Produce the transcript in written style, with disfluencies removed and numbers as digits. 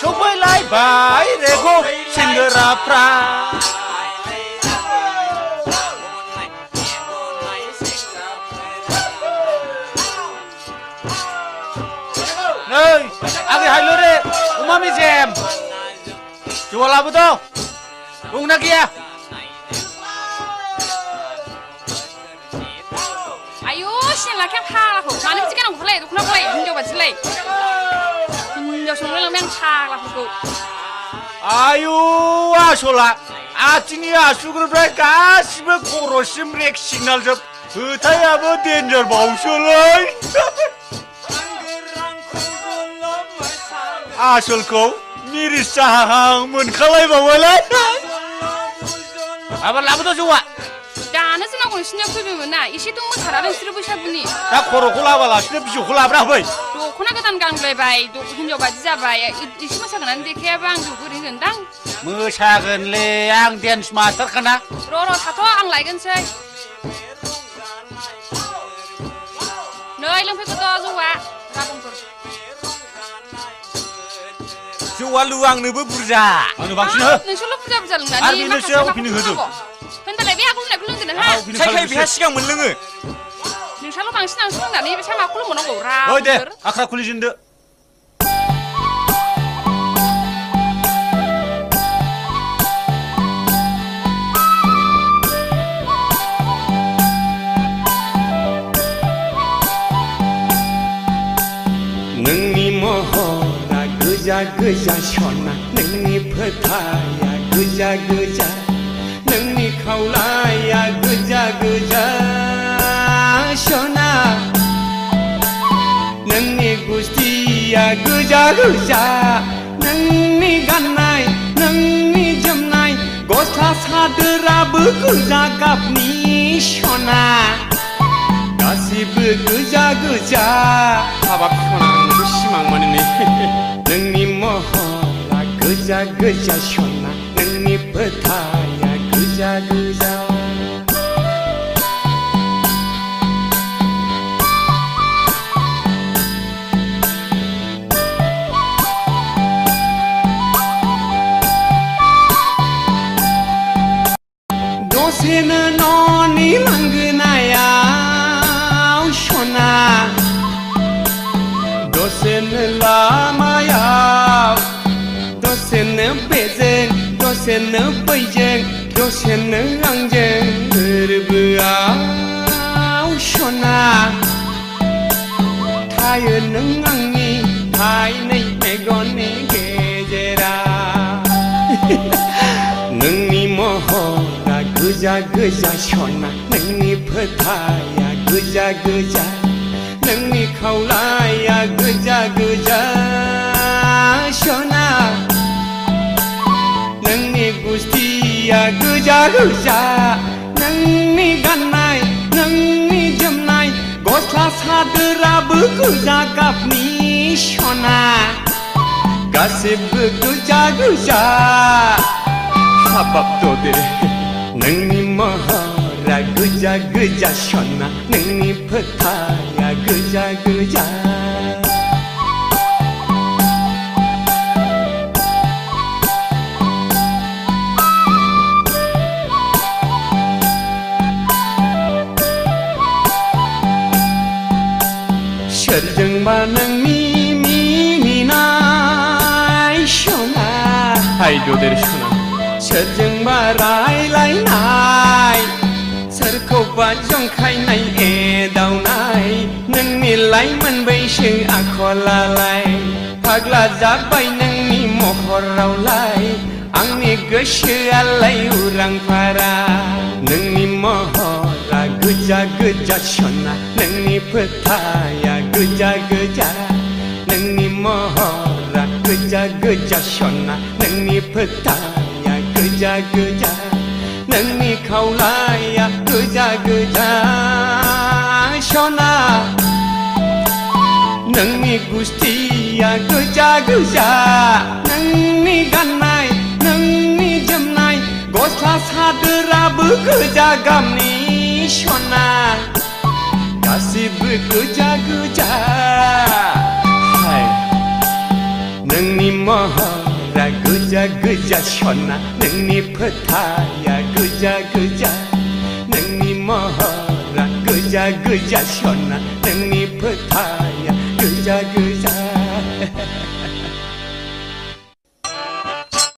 सफैलायबाय रेग' सेंग्राफ्रा नै आगे हायलो रे अमा मेजेम जौआ लाबोदो दंना गैया आयु सिनलाखै आं फाग्लाखौ मानो बिदि गानांगौलाय दख'नाखौलाय हिनजाव बादिलाय हिनजाव संलायलांबाय आं फाग्लाफोरखौ आयु आसला आथिंनि आसुगुरनिफ्राय गासिबो खर'सिम रेक सिगनाल जोब होथायाबो डेन्जार बावसोलै आसलखौ मिरिस जाहां मोनखालायबावबायलै आबार लाबोदो जौआ दानो जोंनाव नोंसिनियाव फैबायमोन ना एसेथ' मोसारा नोंसोरो बैसागुनि दा खर'खौ लाबालासिनो बिजौखौ लाब्रा होफै दख'ना गोदान गानलायबाय हिनजाव बादि जाबाय एसे मोसागोनानै देखायाबा आं जौ बोरै होगोनदां मोसागोनलै आं डेन्स मास्टारखाना र' थाथ' आं लायगोनसै नै लोंफैगोन जौआ गाबोनफोर जौआ लु आंनोबो बुरजा आंनो बांसिन हो नोंसोरल' बुरजा लोंनानै आरो बेनोसो होफिननो होदों होनबालाय बे आगोल होननायखौ लोंदो नोंहा सायखाय बेहा सिगां मोनलोङो नोंस्राल' बांसिन आंसो लोंनानै बे माखौ लोंबावनांगौ रा दे आख्रा खुलिजेनदो नोंनि महरा गोजा गोजा सना नोंनि फोथाया गोजा गोजा नोंनि खावलाया गोजा गोजा सना नोंनि गुस्थिया गोजा गोजा नोंनि गाननाय नोंनि जोमनाय गस्ला सादोराबो गोजा गाबनि सना गासिबो गोजा गोजा हाबाब सना नोंखौ सिमां मोनो नोंनि महरा गोजा गोजा सना नोंनि फोथाया गोजा गोजा दसेनो न'नि लांगोनायाव सना दसेनो लामायाव दसेनो बेजों दसेनो बैजों दसेनो आंजों गोरबोआव सना थायो नों आंनि थाइनै मेगननि गेजेराव नोंनि महरा गोजा गोजा सना नोंनि फोथाया गोजा गोजा नोंनि खावलाया गोजा गोजा सना नोंनि गुस्थिया गोजा गोजा नोंनि गाननाय नोंनि जोमनाय गस्ला सादोराबो गोजा गाबनि सना गासिबो गोजा गोजा हाबाब ददे नोंनि महरा गोजा गोजा सना नोंनि फोथाया गोजा गोजा सोरजोंबा नोंनि मिनिनाय सना हाय ददेर सना सोरजोंबा रायलायनाय सोरखौबा जंखायनाय एदावनाय नोंनि लाइमोन बैसो आखलालाय फाग्ला जाबाय नोंनि महरावलाय आंनि गोसोआलाय उरां फारा नोंनि महरा गोजा गोजा सना नोंनि फोथाया गोजा गोजा नोंनि महरा गोजा गोजा सना नोंनि फोथाया गोजा गोजा नोंनि खावलाया गोजा गोजा सना नोंनि गुस्थिया गोजा गोजा नोंनि गाननाय नोंनि जोमनाय गस्ला सादोराबो गोजा गाबनि सना गासिबो गोजा गोजा हाय नोंनि महरा गोजा गोजा सना नोंनि फोथाया गोजा गोजा नोंनि महरा गोजा गोजा सना नोंनि फोथाया गोजा गोजा